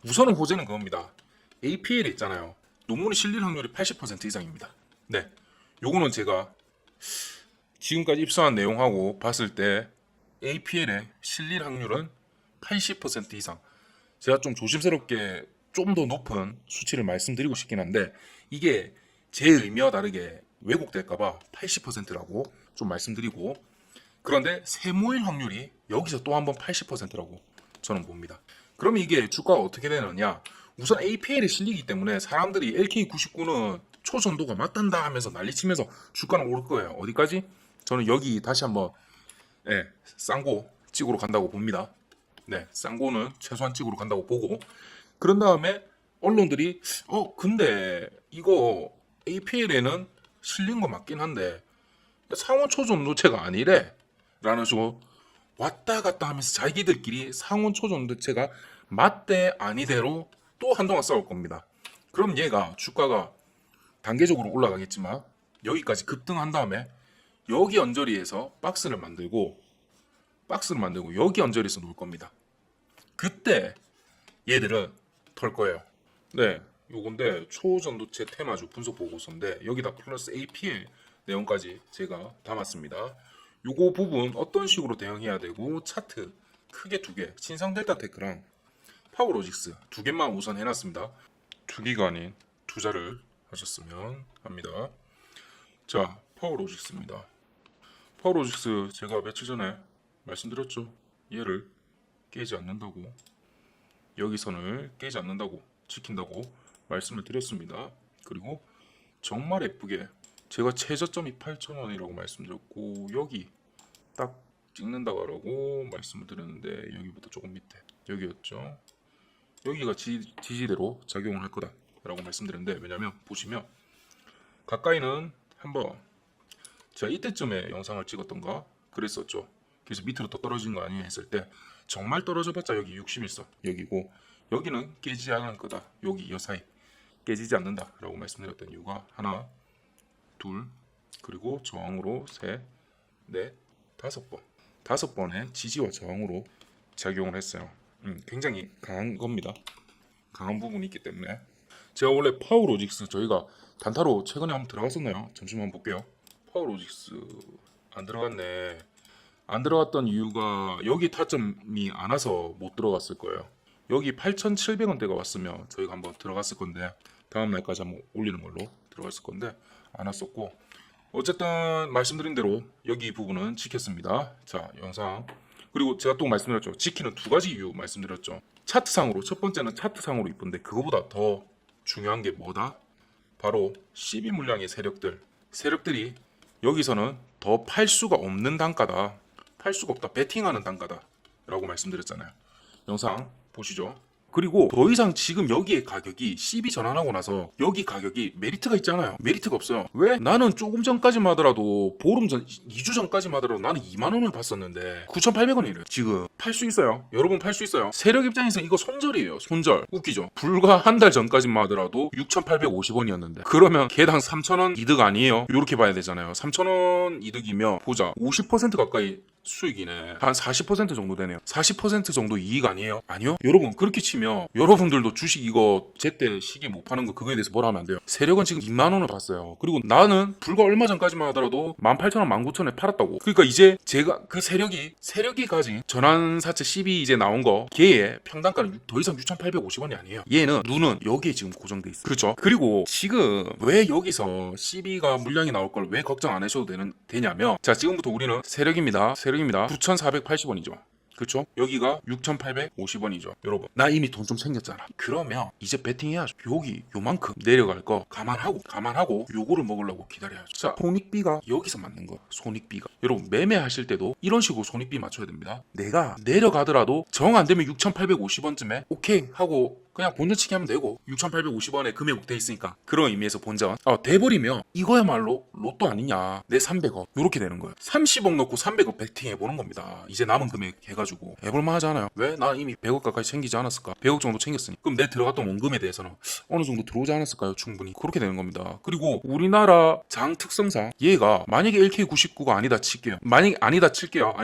우선은 호재는 그겁니다. APL 있잖아요. 논문이 실릴 확률이 80% 이상입니다. 네, 요거는 제가 지금까지 입수한 내용하고 봤을 때 APL의 실릴 확률은 80% 이상. 제가 좀 조심스럽게 좀 더 높은 수치를 말씀드리고 싶긴 한데 이게 제 의미와 다르게 왜곡될까봐 80%라고 좀 말씀드리고, 그런데 세모일 확률이 여기서 또 한번 80%라고 저는 봅니다. 그럼 이게 주가가 어떻게 되느냐? 우선 APL이 실리기 때문에 사람들이 LK99는 초전도가 맞단다 하면서 난리치면서 주가는 오를 거예요. 어디까지? 저는 여기 다시 한번 쌍고 찍으러 간다고 봅니다. 네, 쌍고는 최소한 찍으러 간다고 보고, 그런 다음에 언론들이 근데 이거 APL에는 실린 거 맞긴 한데 상온 초전도체가 아니래 라는 식으로 왔다 갔다 하면서 자기들끼리 상온 초전도체가 맞대 아니대로 또 한동안 싸울 겁니다. 그럼 얘가 주가가 단계적으로 올라가겠지만 여기까지 급등한 다음에 여기 언저리에서 박스를 만들고 여기 언저리에서 놓을 겁니다. 그때 얘들은 털 거예요. 네, 요건데 초전도체 테마주 분석 보고서인데 여기다 플러스 APL 내용까지 제가 담았습니다. 요거 부분 어떤 식으로 대응해야 되고, 차트 크게 두 개, 신상델타테크랑 파워로직스 두 개만 우선 해놨습니다. 투기가 아닌 투자를 하셨으면 합니다. 자, 파워로직스입니다. 파워로직스 제가 며칠 전에 말씀드렸죠. 얘를 깨지 않는다고, 여기 선을 깨지 않는다고, 지킨다고 말씀을 드렸습니다. 그리고 정말 예쁘게 제가 최저점이 8,000원이라고 말씀드렸고 여기 딱 찍는다고 말씀을 드렸는데 여기부터 조금 밑에 여기였죠. 여기가 지지대로 작용을 할 거다라고 말씀드렸는데, 왜냐면 보시면 가까이는 한번 제가 이때쯤에 영상을 찍었던가 그랬었죠. 그래서 밑으로 또 떨어진 거 아니냐 했을 때 정말 떨어져봤자 여기 61선 여기고, 여기는 깨지지 않을 거다. 여기 이 사이 깨지지 않는다라고 말씀드렸던 이유가 하나, 둘, 그리고 저항으로 셋, 넷, 다섯 번의 지지와 저항으로 작용을 했어요. 굉장히 강한 겁니다. 강한 부분이 있기 때문에 제가 원래 파워로직스 저희가 단타로 최근에 한번 들어갔었나요? 잠시만 볼게요. 파워로직스 안 들어갔네. 안 들어갔던 이유가 여기 타점이 안 와서 못 들어갔을 거예요. 여기 8,700원대가 왔으면 저희가 한번 들어갔을 건데 다음 날까지 한번 올리는 걸로 들어갔을 건데 안 왔었고, 어쨌든 말씀드린 대로 여기 부분은 지켰습니다. 자, 영상. 그리고 제가 또 말씀드렸죠. 지키는 두 가지 이유 말씀드렸죠. 차트상으로, 첫 번째는 차트상으로 이쁜데 그거보다 더 중요한 게 뭐다? 바로 12 물량의 세력들이 여기서는 더 팔 수가 없는 단가다. 팔 수가 없다. 베팅하는 단가다 라고 말씀드렸잖아요. 영상 보시죠. 그리고 더 이상 지금 여기의 가격이 12 전환하고 나서 여기 가격이 메리트가 있잖아요. 메리트가 없어요. 왜? 나는 조금 전까지만 하더라도 보름 전 2주 전까지만 하더라도 나는 2만 원을 봤었는데 9,800원이래요. 지금 팔 수 있어요. 여러분 팔 수 있어요. 세력 입장에서 이거 손절이에요. 손절. 웃기죠. 불과 한 달 전까지만 하더라도 6,850원이었는데 그러면 개당 3,000원 이득 아니에요? 이렇게 봐야 되잖아요. 3,000원 이득이면 보자. 50% 가까이 수익이네. 한 40% 정도 되네요. 40% 정도 이익 아니에요? 아니요? 여러분 그렇게 치면 여러분들도 주식 이거 제때 시기 못 파는 거 그거에 대해서 뭐라 하면 안 돼요. 세력은 지금 2만 원을 봤어요. 그리고 나는 불과 얼마 전까지만 하더라도 18,000원 19,000원에 팔았다고. 그러니까 이제 제가 그 세력이 가진 전환사채 12 이제 나온 거 걔의 평단가는 더 이상 6,850원이 아니에요. 얘는 눈은 여기에 지금 고정돼 있어요. 그렇죠? 그리고 지금 왜 여기서 12가 물량이 나올 걸 왜 걱정 안 하셔도 되냐면, 자, 지금부터 우리는 세력입니다. 9,480원이죠. 그렇죠? 여기가 6,850원이죠. 여러분, 나 이미 돈 좀 챙겼잖아. 그러면 이제 베팅해야죠. 여기 요만큼 내려갈 거 감안하고 요거를 먹으려고 기다려야죠. 자, 손익비가 여기서 맞는 거야. 손익비가. 여러분, 매매하실 때도 이런 식으로 손익비 맞춰야 됩니다. 내가 내려가더라도 정 안 되면 6,850원쯤에 오케이 하고 그냥 본전치기 하면 되고, 6,850원에 금액 돼 있으니까 그런 의미에서 본전 돼버리면 이거야말로 로또 아니냐, 내 300억 요렇게 되는 거예요. 30억 넣고 300억 베팅해보는 겁니다. 이제 남은 금액 해가지고 해볼만 하지 않아요? 왜? 나 이미 100억 가까이 챙기지 않았을까? 100억 정도 챙겼으니 그럼 내 들어갔던 원금에 대해서는 어느 정도 들어오지 않았을까요? 충분히 그렇게 되는 겁니다. 그리고 우리나라 장 특성상 얘가 만약에 LK99가 아니다 칠게요. 만약에 아니다 칠게요.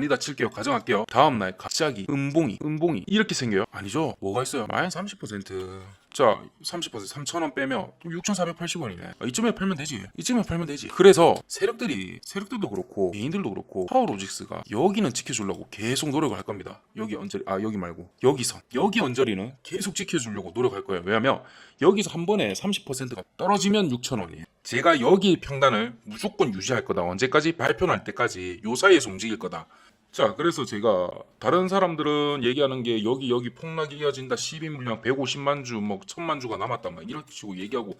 가정할게요. 다음날 갑자기 은봉이 이렇게 생겨요? 아니죠. 뭐가 있어요? 마이너스 30% 30%. 자, 30% 3,000원 빼면 6,480원이네. 이쯤에 팔면 되지. 이쯤에 팔면 되지. 그래서 세력들도 그렇고 개인들도 그렇고 파워로직스가 여기는 지켜주려고 계속 노력을 할 겁니다. 여기 언저리, 여기 말고 여기 언저리는 계속 지켜주려고 노력할 거예요. 왜냐면 여기서 한 번에 30%가 떨어지면 6,000원이에요. 제가 여기 평단을 무조건 유지할 거다. 언제까지? 발표 날 때까지 요 사이에서 움직일 거다. 자, 그래서 제가 다른 사람들은 얘기하는 게 여기 폭락이 이어진다. 12 물량 150만 주, 뭐 1000만 주가 남았다. 막 이런 식으로 얘기하고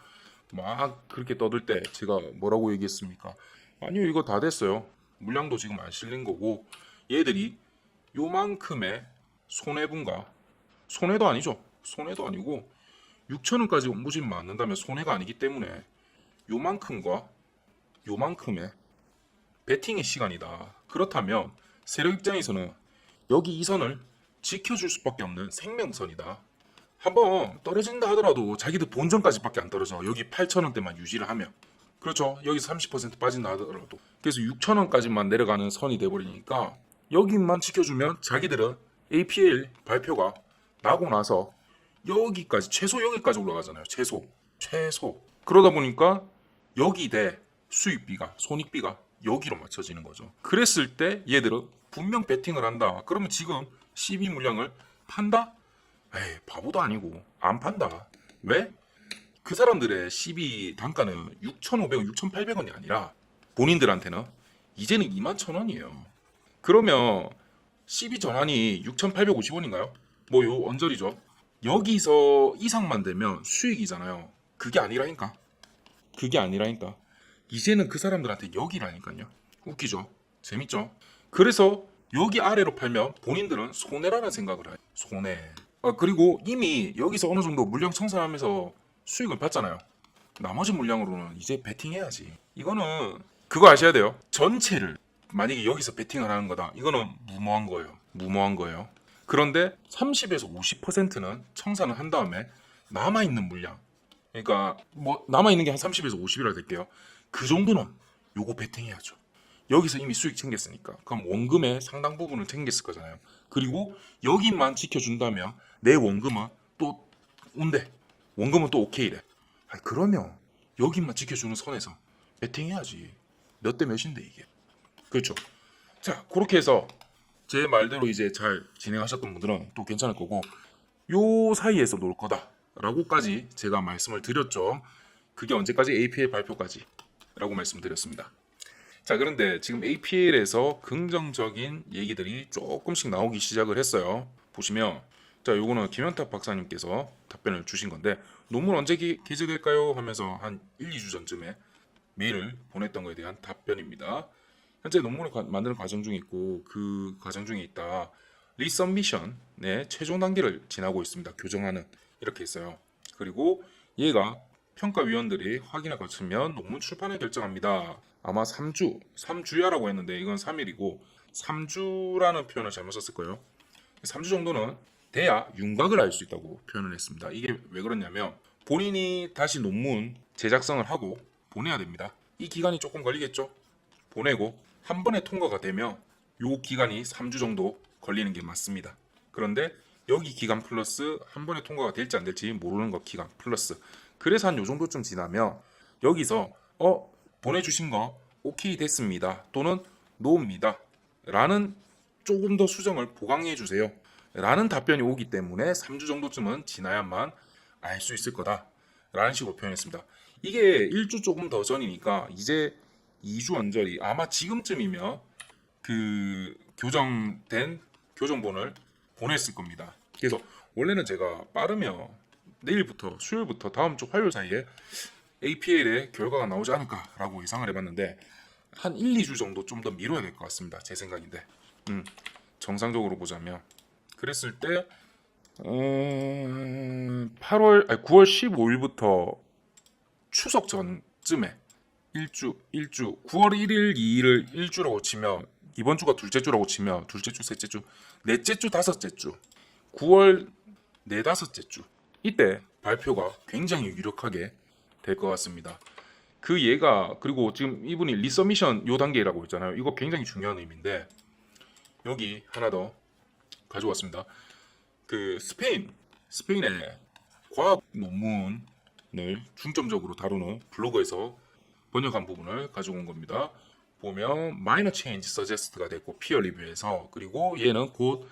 막 그렇게 떠들 때 제가 뭐라고 얘기했습니까? 아니요, 이거 다 됐어요. 물량도 지금 안 실린 거고 얘들이 요만큼의 손해분가, 손해도 아니죠. 손해도 아니고 6,000원까지 온부진 맞는다면 손해가 아니기 때문에 요만큼과 요만큼의 베팅의 시간이다. 그렇다면 세력 입장에서는 여기 이 선을 지켜줄 수밖에 없는 생명선이다. 한번 떨어진다 하더라도 자기들 본전까지밖에 안 떨어져. 여기 8,000원대만 유지를 하면. 그렇죠. 여기서 30% 빠진다 하더라도. 그래서 6,000원까지만 내려가는 선이 돼버리니까 여기만 지켜주면 자기들은 APL 발표가 나고 나서 여기까지, 최소 여기까지 올라가잖아요. 최소. 그러다 보니까 여기 대 수익비가, 손익비가 여기로 맞춰지는 거죠. 그랬을 때 얘들은 분명 베팅을 한다. 그러면 지금 12 물량을 판다? 에이, 바보도 아니고 안 판다. 왜? 그 사람들의 12 단가는 6,500원, 6,800원이 아니라 본인들한테는 이제는 21,000원이에요. 그러면 12 전환이 6,850원인가요? 뭐 요 언저리죠. 여기서 이상만 되면 수익이잖아요. 그게 아니라니까. 이제는 그 사람들한테 여기라니까요. 웃기죠? 재밌죠? 그래서 여기 아래로 팔면 본인들은 손해라는 생각을 해요. 손해. 그리고 이미 여기서 어느 정도 물량 청산하면서 수익을 봤잖아요. 나머지 물량으로는 이제 베팅해야지. 이거는 그거 아셔야 돼요. 전체를 만약에 여기서 베팅을 하는 거다. 이거는 무모한 거예요. 그런데 30에서 50%는 청산을 한 다음에 남아있는 물량, 그러니까 뭐 남아있는 게 한 30에서 50이라 될게요. 그 정도는 요거 베팅해야죠. 여기서 이미 수익 챙겼으니까. 그럼 원금의 상당 부분을 챙겼을 거잖아요. 그리고 여기만 지켜준다면 내 원금은 또 온대. 원금은 또 오케이래. 그러면 여기만 지켜주는 선에서 베팅해야지. 몇 대 몇인데 이게. 그렇죠. 자, 그렇게 해서 제 말대로 이제 잘 진행하셨던 분들은 또 괜찮을 거고, 요 사이에서 놀 거다라고까지 제가 말씀을 드렸죠. 그게 언제까지? APL 발표까지 라고 말씀드렸습니다. 자, 그런데 지금 APL에서 긍정적인 얘기들이 조금씩 나오기 시작을 했어요. 보시면, 자, 요거는 김현탁 박사님께서 답변을 주신 건데, 논문 언제 게재될까요? 하면서 한 1, 2주 전쯤에 메일을 보냈던 거에 대한 답변입니다. 현재 논문을 만드는 과정 중에 있고, 그 과정 중에 있다. 리서미션의 최종 단계를 지나고 있습니다. 교정하는. 이렇게 있어요. 그리고 얘가 평가위원들이 확인을 거치면 논문 출판을 결정합니다. 아마 3주야라고 했는데 이건 3일이고 3주라는 표현을 잘못 썼을 거예요. 3주 정도는 돼야 윤곽을 알 수 있다고 표현을 했습니다. 이게 왜 그러냐면 본인이 다시 논문 제작성을 하고 보내야 됩니다. 이 기간이 조금 걸리겠죠? 보내고 한 번에 통과가 되면 요 기간이 3주 정도 걸리는 게 맞습니다. 그런데 여기 기간 플러스 한 번에 통과가 될지 안 될지 모르는 거 기간 플러스, 그래서 한 요 정도쯤 지나면 여기서 보내주신 거 오케이 됐습니다 또는 노입니다 라는 조금 더 수정을 보강해 주세요 라는 답변이 오기 때문에 3주 정도쯤은 지나야만 알 수 있을 거다 라는 식으로 표현했습니다. 이게 1주 조금 더 전이니까 이제 2주 언저리, 아마 지금쯤이면 그 교정된 교정본을 보냈을 겁니다. 그래서 원래는 제가 빠르면 내일부터, 수요일부터 다음 주 화요일 사이에 APL의 결과가 나오지 않을까라고 예상을 해봤는데 한 1, 2주 정도 좀 더 미뤄야 될 것 같습니다. 제 생각인데 정상적으로 보자면 그랬을 때 9월 15일부터 추석 전쯤에 1주 9월 1일 2일을 1주라고 치면 이번 주가 둘째 주라고 치면 둘째 주, 셋째 주, 넷째 주, 다섯째 주, 9월 네 다섯째 주, 이때 발표가 굉장히 유력하게 될 것 같습니다. 그 얘가, 그리고 지금 이분이 리서미션 요 단계라고 했잖아요. 이거 굉장히 중요한 의미인데 여기 하나 더 가져왔습니다. 그 스페인의 과학 논문을 중점적으로 다루는 블로그에서 번역한 부분을 가지고 온 겁니다. 보면 minor change suggest가 됐고 peer review에서, 그리고 얘는 곧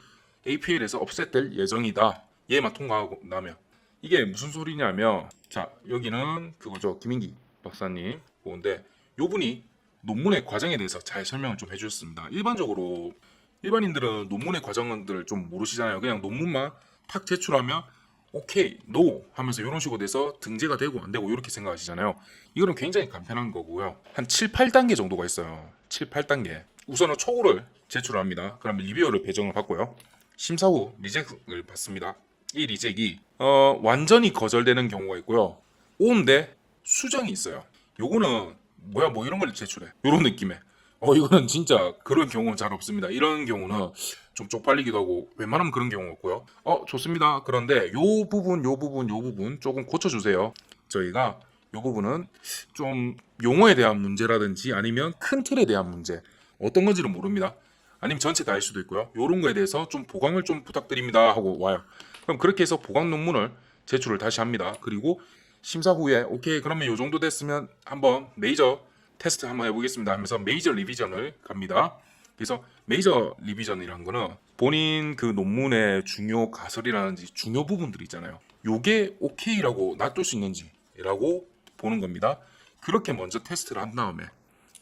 APL에서 업셋될 예정이다. 얘만 통과하고 나면. 이게 무슨 소리냐면, 자 여기는 그거죠, 김인기 박사님 보는데 요분이 논문의 과정에 대해서 잘 설명을 좀 해주셨습니다. 일반적으로 일반인들은 논문의 과정들을 좀 모르시잖아요. 그냥 논문만 탁 제출하면 오케이, 노 하면서 이런 식으로 돼서 등재가 되고 안 되고 이렇게 생각하시잖아요. 이거는 굉장히 간편한 거고요. 한 7, 8단계 정도가 있어요. 7, 8단계. 우선은 초고를 제출합니다. 그러면 리뷰어를 배정을 받고요. 심사 후 리젝을 받습니다. 이 리젝이 완전히 거절되는 경우가 있고요. 오인데 수정이 있어요. 요거는 뭐야 뭐 이런 걸 제출해. 요런 느낌의. 이거는 진짜 그런 경우는 잘 없습니다. 이런 경우는 좀 쪽팔리기도 하고 웬만하면 그런 경우가 없고요. 좋습니다. 그런데 요 부분 조금 고쳐주세요. 저희가 요 부분은 좀 용어에 대한 문제라든지 아니면 큰 틀에 대한 문제, 어떤 건지는 모릅니다. 아니면 전체 다일 수도 있고요. 요런 거에 대해서 좀 보강을 좀 부탁드립니다 하고 와요. 그럼 그렇게 해서 보강 논문을 제출을 다시 합니다. 그리고 심사 후에 오케이 그러면 요 정도 됐으면 한번 메이저 테스트 한번 해보겠습니다 하면서 메이저 리비전을 갑니다. 그래서 메이저 리비전이라는 거는 본인 그 논문의 중요 가설이라든지 중요 부분들 있잖아요. 요게 오케이라고 놔둘 수 있는지라고 보는 겁니다. 그렇게 먼저 테스트를 한 다음에,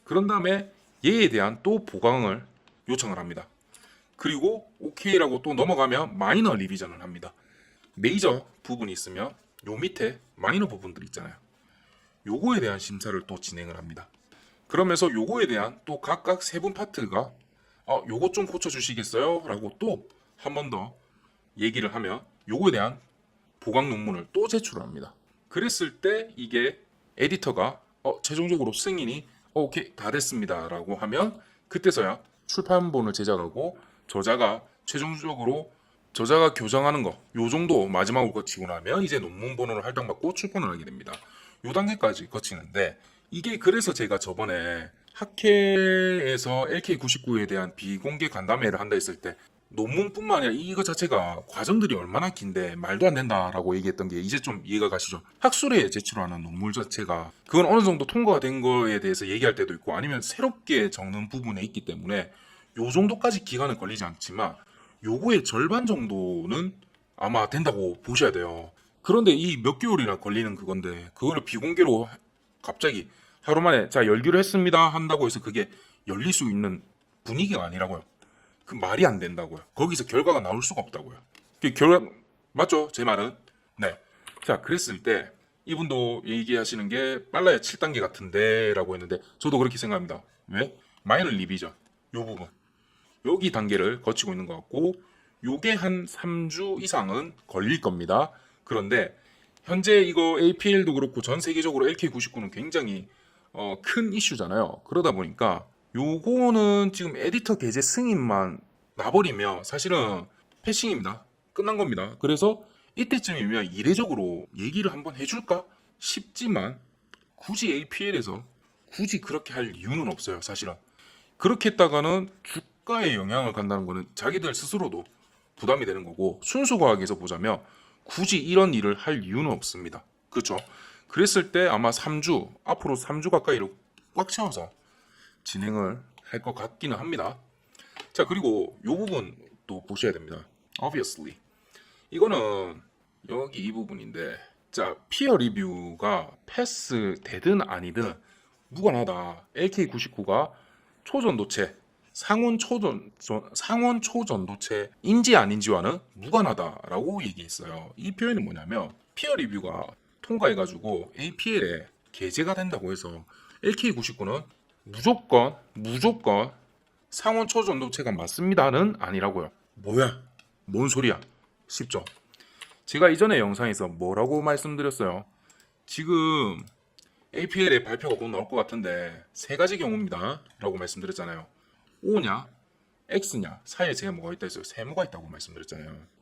그런 다음에 얘에 대한 또 보강을 요청을 합니다. 그리고 오케이라고 또 넘어가면 마이너 리비전을 합니다. 메이저 부분이 있으면 요 밑에 마이너 부분들 있잖아요. 요거에 대한 심사를 또 진행을 합니다. 그러면서 요거에 대한 또 각각 세분 파트가 요거 좀 고쳐주시겠어요? 라고 또 한 번 더 얘기를 하면 요거에 대한 보강 논문을 또 제출합니다. 그랬을 때 이게 에디터가 최종적으로 승인이 오케이 다 됐습니다 라고 하면 그때서야 출판본을 제작하고 저자가 최종적으로 저자가 교정하는 거 요 정도 마지막으로 거치고 나면 이제 논문 번호를 할당받고 출판을 하게 됩니다. 요 단계까지 거치는데, 이게 그래서 제가 저번에 학회에서 LK99에 대한 비공개 간담회를 한다 했을 때 논문뿐만 아니라 이거 자체가 과정들이 얼마나 긴데 말도 안 된다라고 얘기했던 게 이제 좀 이해가 가시죠? 학술에 제출하는 논문 자체가 그건 어느 정도 통과가 된 거에 대해서 얘기할 때도 있고 아니면 새롭게 적는 부분에 있기 때문에 요 정도까지 기간은 걸리지 않지만 요거의 절반 정도는 아마 된다고 보셔야 돼요. 그런데 이 몇 개월이나 걸리는 그건데 그거를 비공개로 갑자기 하루 만에 자 열기로 했습니다 한다고 해서 그게 열릴 수 있는 분위기가 아니라고요. 그 말이 안 된다고요. 거기서 결과가 나올 수가 없다고요. 그 결과 맞죠? 제 말은. 네. 자 그랬을 때 이분도 얘기하시는 게 빨라야 7단계 같은데 라고 했는데 저도 그렇게 생각합니다. 왜? 마이너 리비전 요 부분 여기 단계를 거치고 있는 것 같고 요게 한 3주 이상은 걸릴 겁니다. 그런데 현재 이거 APL도 그렇고 전 세계적으로 LK99는 굉장히 큰 이슈잖아요. 그러다 보니까 요거는 지금 에디터 게재 승인만 나버리면 사실은 패싱입니다. 끝난 겁니다. 그래서 이때쯤이면 이례적으로 얘기를 한번 해줄까 싶지만 굳이 APL에서 굳이 그렇게 할 이유는 없어요. 사실은 그렇게 했다가는 주가에 영향을 간다는 거는 자기들 스스로도 부담이 되는 거고 순수 과학에서 보자면 굳이 이런 일을 할 이유는 없습니다. 그렇죠? 그랬을 때 아마 3주 앞으로 3주 가까이를 꽉 채워서 진행을 할 것 같기는 합니다. 자 그리고 이 부분 또 보셔야 됩니다. Obviously 이거는 여기 이 부분인데 자 피어 리뷰가 패스 되든 아니든 무관하다. LK99가 초전도체 상온 초전도체인지 아닌지와는 무관하다라고 얘기했어요. 이 표현은 뭐냐면 피어 리뷰가 통과해가지고 APL에 게재가 된다고 해서 LK99는 무조건 상온 초전도체가 맞습니다는 아니라고요. 뭐야? 뭔 소리야? 쉽죠? 제가 이전에 영상에서 뭐라고 말씀드렸어요? 지금 APL의 발표가 곧 나올 것 같은데 세 가지 경우입니다 라고 말씀드렸잖아요. O냐 X냐 사이에 제가 뭐가 있다 했어요. 세모가 있다고 말씀드렸잖아요.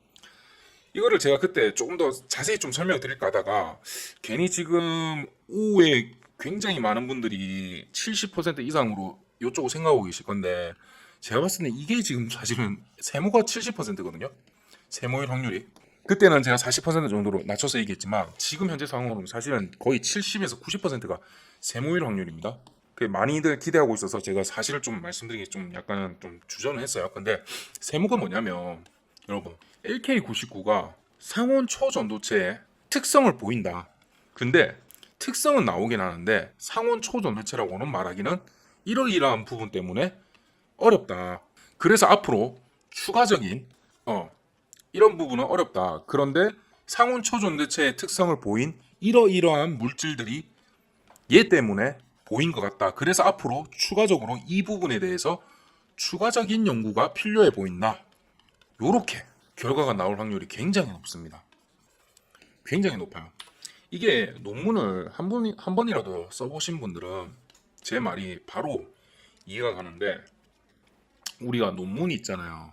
이거를 제가 그때 조금 더 자세히 좀 설명드릴까 하다가 괜히 지금 O에 굉장히 많은 분들이 70% 이상으로 이쪽을 생각하고 계실 건데 제가 봤을 때 이게 지금 사실은 세모가 70%거든요. 세모일 확률이. 그때는 제가 40% 정도로 낮춰서 얘기했지만 지금 현재 상황으로는 사실은 거의 70에서 90%가 세모일 확률입니다. 그 많이들 기대하고 있어서 제가 사실을 좀 말씀드리기 좀 약간 좀 주저는 했어요. 근데 세모가 뭐냐면 여러분 LK99가 상온 초전도체의 특성을 보인다. 근데 특성은 나오긴 하는데 상온 초전도체라고는 말하기는 이러이러한 부분 때문에 어렵다. 그래서 앞으로 추가적인 이런 부분은 어렵다. 그런데 상온 초전도체의 특성을 보인 이러이러한 물질들이 얘 때문에 보인 것 같다. 그래서 앞으로 추가적으로 이 부분에 대해서 추가적인 연구가 필요해 보인다. 요렇게 결과가 나올 확률이 굉장히 높습니다. 굉장히 높아요. 이게 논문을 한 번이라도 써보신 분들은 제 말이 바로 이해가 가는데, 우리가 논문이 있잖아요.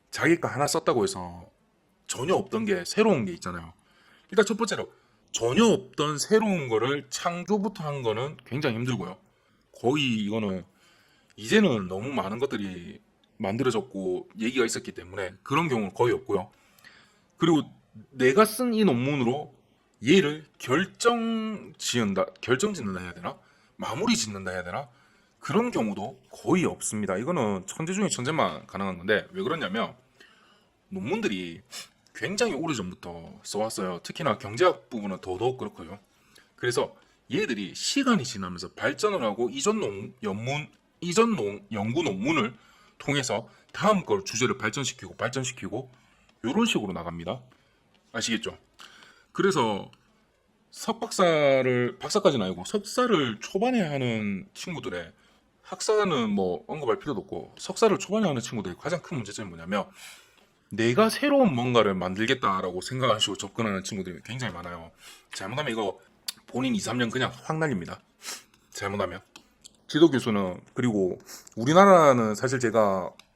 자기 거 하나 썼다고 해서 전혀 없던 게 새로운 게 있잖아요. 일단 첫 번째로 전혀 없던 새로운 거를 창조부터 한 거는 굉장히 힘들고요. 거의 이거는 이제는 너무 많은 것들이 만들어졌고 얘기가 있었기 때문에 그런 경우는 거의 없고요. 그리고 내가 쓴 이 논문으로 얘를 결정 짓는다 해야 되나? 마무리 짓는다 해야 되나? 그런 경우도 거의 없습니다. 이거는 천재 중에 천재만 가능한 건데, 왜 그러냐면 논문들이 굉장히 오래전부터 써왔어요. 특히나 경제학 부분은 더더욱 그렇고요. 그래서 얘들이 시간이 지나면서 발전을 하고 이전 연구 논문을 통해서 다음 걸 주제를 발전시키고 이런 식으로 나갑니다. 아시겠죠? 그래서 박사까지는 아니고 석사를 초반에 하는 친구들의, 학사는 뭐 언급할 필요도 없고 석사를 초반에 하는 친구들의 가장 큰 문제점이 뭐냐면 내가 새로운 뭔가를 만들겠다라고 생각하시고 접근하는 친구들이 굉장히 많아요. 잘못하면 이거 본인 2, 3년 그냥 확 날립니다. 잘못하면. 지도 교수는, 그리고 우리나라는 사실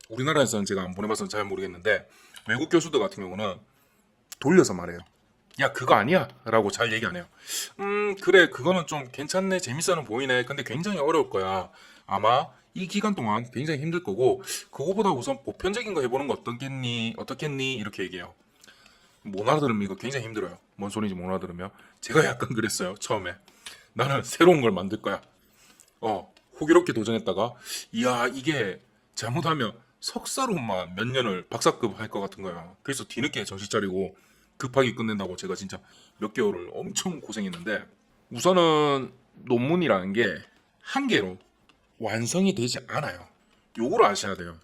우리나라에서는 제가 안 보내봐서 잘 모르겠는데, 외국 교수들 같은 경우는 돌려서 말해요. 야, 그거 아니야 라고 잘 얘기 안 해요. 그래, 그거는 좀 괜찮네, 재밌어는 보이네, 근데 굉장히 어려울 거야. 아마 이 기간 동안 굉장히 힘들 거고, 그거보다 우선 보편적인 거 해보는 거 어떻겠니 이렇게 얘기해요. 못 알아들으면 이거 굉장히 힘들어요. 뭔 소리인지 못 알아들으면. 제가 약간 그랬어요, 처음에. 나는 새로운 걸 만들 거야. 호기롭게 도전했다가, 이야, 이게 잘못하면 석사로만 몇 년을 박사급 할 것 같은 거야. 그래서 뒤늦게 정신 차리고 급하게 끝낸다고 제가 진짜 몇 개월을 엄청 고생했는데, 우선은 논문이라는 게 한 개로 완성이 되지 않아요. 요거를 아셔야 돼요.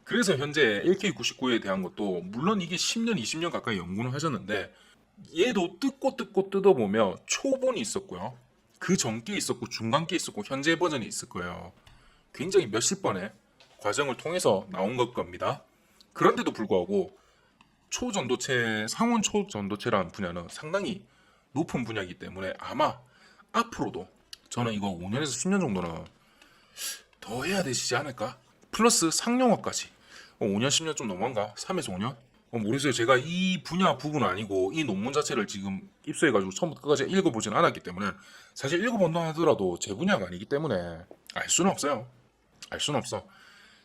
그래서 현재 LK99에 대한 것도 물론 이게 10년, 20년 가까이 연구를 하셨는데, 얘도 뜯고 뜯어보면 초본이 있었고요. 그 전게 있었고 중간게 있었고 현재 버전이 있을 거예요. 굉장히 몇십 번의 과정을 통해서 나온 것 겁니다. 그런데도 불구하고 상온 초전도체라는 분야는 상당히 높은 분야이기 때문에 아마 앞으로도 저는 이거 5년에서 10년 정도는 더 해야 되시지 않을까? 플러스 상용화까지. 5년, 10년 좀 너무한가? 3에서 5년? 모르겠어요. 제가 이 분야 부분은 아니고 이 논문 자체를 지금 입수해가지고 처음부터 끝까지 읽어보진 않았기 때문에, 사실 읽어본다 하더라도 제 분야가 아니기 때문에 알 수는 없어요. 알 수는 없어.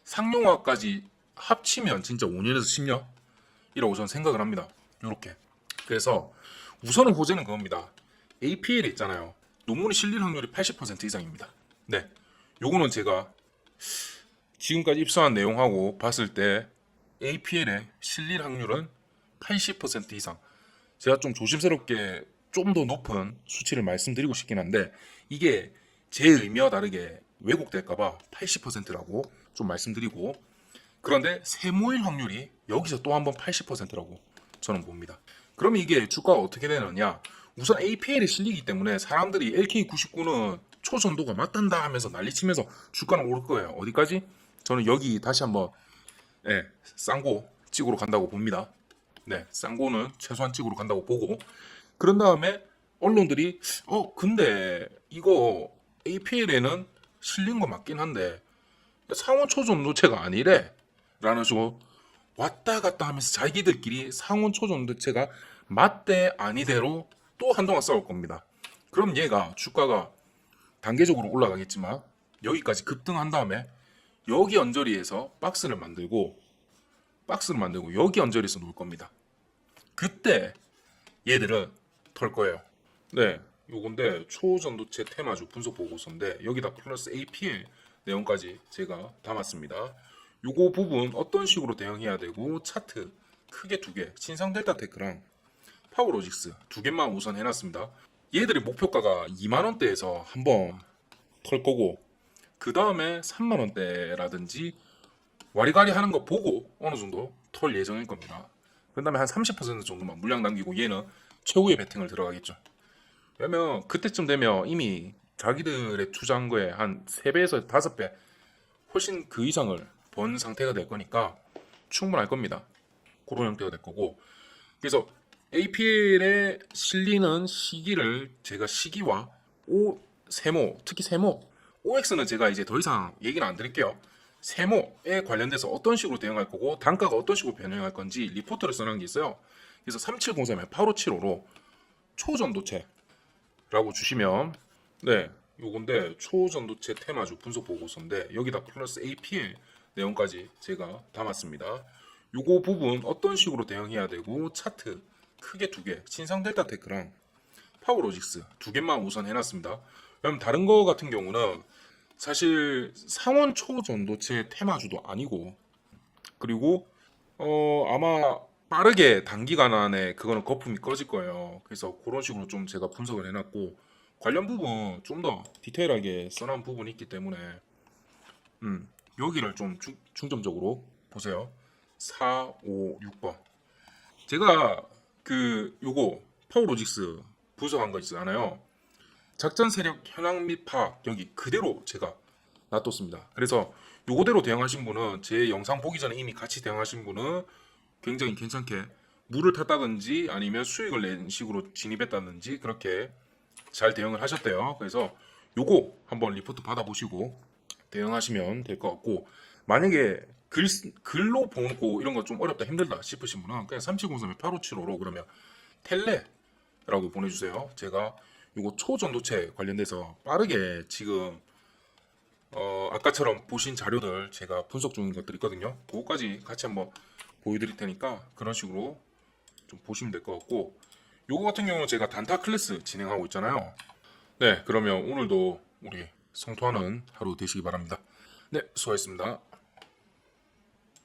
상용화까지 합치면 진짜 5년에서 10년? 이라고 저는 생각을 합니다. 이렇게. 그래서 우선은 호재는 그겁니다. APL 있잖아요. 논문이 실릴 확률이 80% 이상입니다. 네. 요거는 제가 지금까지 입수한 내용하고 봤을 때 APL의 실릴 확률은 80% 이상. 제가 좀 조심스럽게 좀 더 높은 수치를 말씀드리고 싶긴 한데, 이게 제 의미와 다르게 왜곡될까봐 80%라고 좀 말씀드리고, 그런데 세모일 확률이 여기서 또 한 번 80%라고 저는 봅니다. 그러면 이게 주가가 어떻게 되느냐? 우선 APL이 실리기 때문에 사람들이 LK99는 초전도가 맞단다 하면서 난리치면서 주가는 오를 거예요. 어디까지? 저는 여기 다시 한번 쌍고 찍으러 간다고 봅니다. 네, 쌍고는 최소한 찍으러 간다고 보고, 그런 다음에 언론들이 근데 이거 APL에는 실린 거 맞긴 한데 상온 초전도체가 아니래 라는 식으로 왔다 갔다 하면서 자기들끼리 상온 초전도체가 맞대 아니대로 또 한동안 싸울 겁니다. 그럼 얘가 주가가 단계적으로 올라가겠지만 여기까지 급등한 다음에 여기 언저리에서 박스를 만들고 여기 언저리에서 놓을 겁니다. 그때 얘들은 털 거예요. 네, 요건데 초전도체 테마주 분석 보고서인데 여기다 플러스 APL 내용까지 제가 담았습니다. 요거 부분 어떤 식으로 대응해야 되고 차트 크게 두 개, 신상 델타 테크랑 파워로직스 두 개만 우선 해놨습니다. 얘들의 목표가가 2만 원대에서 한번 털 거고 그 다음에 3만 원대라든지 와리가리 하는 거 보고 어느 정도 털 예정일 겁니다. 그 다음에 한 30% 정도만 물량 남기고 얘는 최후의 베팅을 들어가겠죠. 왜냐면 그때쯤 되면 이미 자기들의 투자한 거에 한 3배에서 5배 훨씬 그 이상을 번 상태가 될 거니까 충분할 겁니다. 그런 형태가 될 거고 그래서 APL에 실리는 시기를 제가 시기와 세모 특히 세모 OX는 제가 이제 더 이상 얘기는 안 드릴게요. 세모에 관련돼서 어떤 식으로 대응할 거고 단가가 어떤 식으로 변형할 건지 리포트를 써놓은 게 있어요. 그래서 3703에 8575로 초전도체라고 주시면 네 요건데 초전도체 테마주 분석 보고서인데 여기다 플러스 APL 내용까지 제가 담았습니다. 요거 부분 어떤 식으로 대응해야 되고 차트 크게 두 개, 신상 델타 테크랑 파워로직스 두 개만 우선 해놨습니다. 그럼 다른 거 같은 경우는 사실 상원 초전도체 테마주도 아니고 그리고 아마 빠르게 단기간 안에 그거는 거품이 꺼질 거예요. 그래서 그런 식으로 좀 제가 분석을 해놨고 관련 부분 좀 더 디테일하게 써놓은 부분이 있기 때문에 여기를 좀 중점적으로 보세요. 4, 5, 6번 제가 요거 파워로직스 분석한 거 있잖아요. 작전 세력 현황 및 파악 여기 그대로 제가 놔뒀습니다. 그래서 요거대로 대응하신 분은 제 영상 보기 전에 이미 같이 대응하신 분은 굉장히 괜찮게 물을 탔다든지 아니면 수익을 낸 식으로 진입했다든지 그렇게 잘 대응을 하셨대요. 그래서 요거 한번 리포트 받아보시고 대응하시면 될 것 같고 만약에 글로 보고 이런 거 좀 어렵다 힘들다 싶으신 분은 그냥 3703에 8575로 그러면 텔레라고 보내주세요. 제가 요거 초전도체 관련돼서 빠르게 지금 아까처럼 보신 자료들 제가 분석 중인 것들 있거든요. 그거까지 같이 한번 보여드릴 테니까 그런 식으로 좀 보시면 될 것 같고 요거 같은 경우는 제가 단타 클래스 진행하고 있잖아요. 네, 그러면 오늘도 우리 성토하는 하루 되시기 바랍니다. 네, 수고하셨습니다.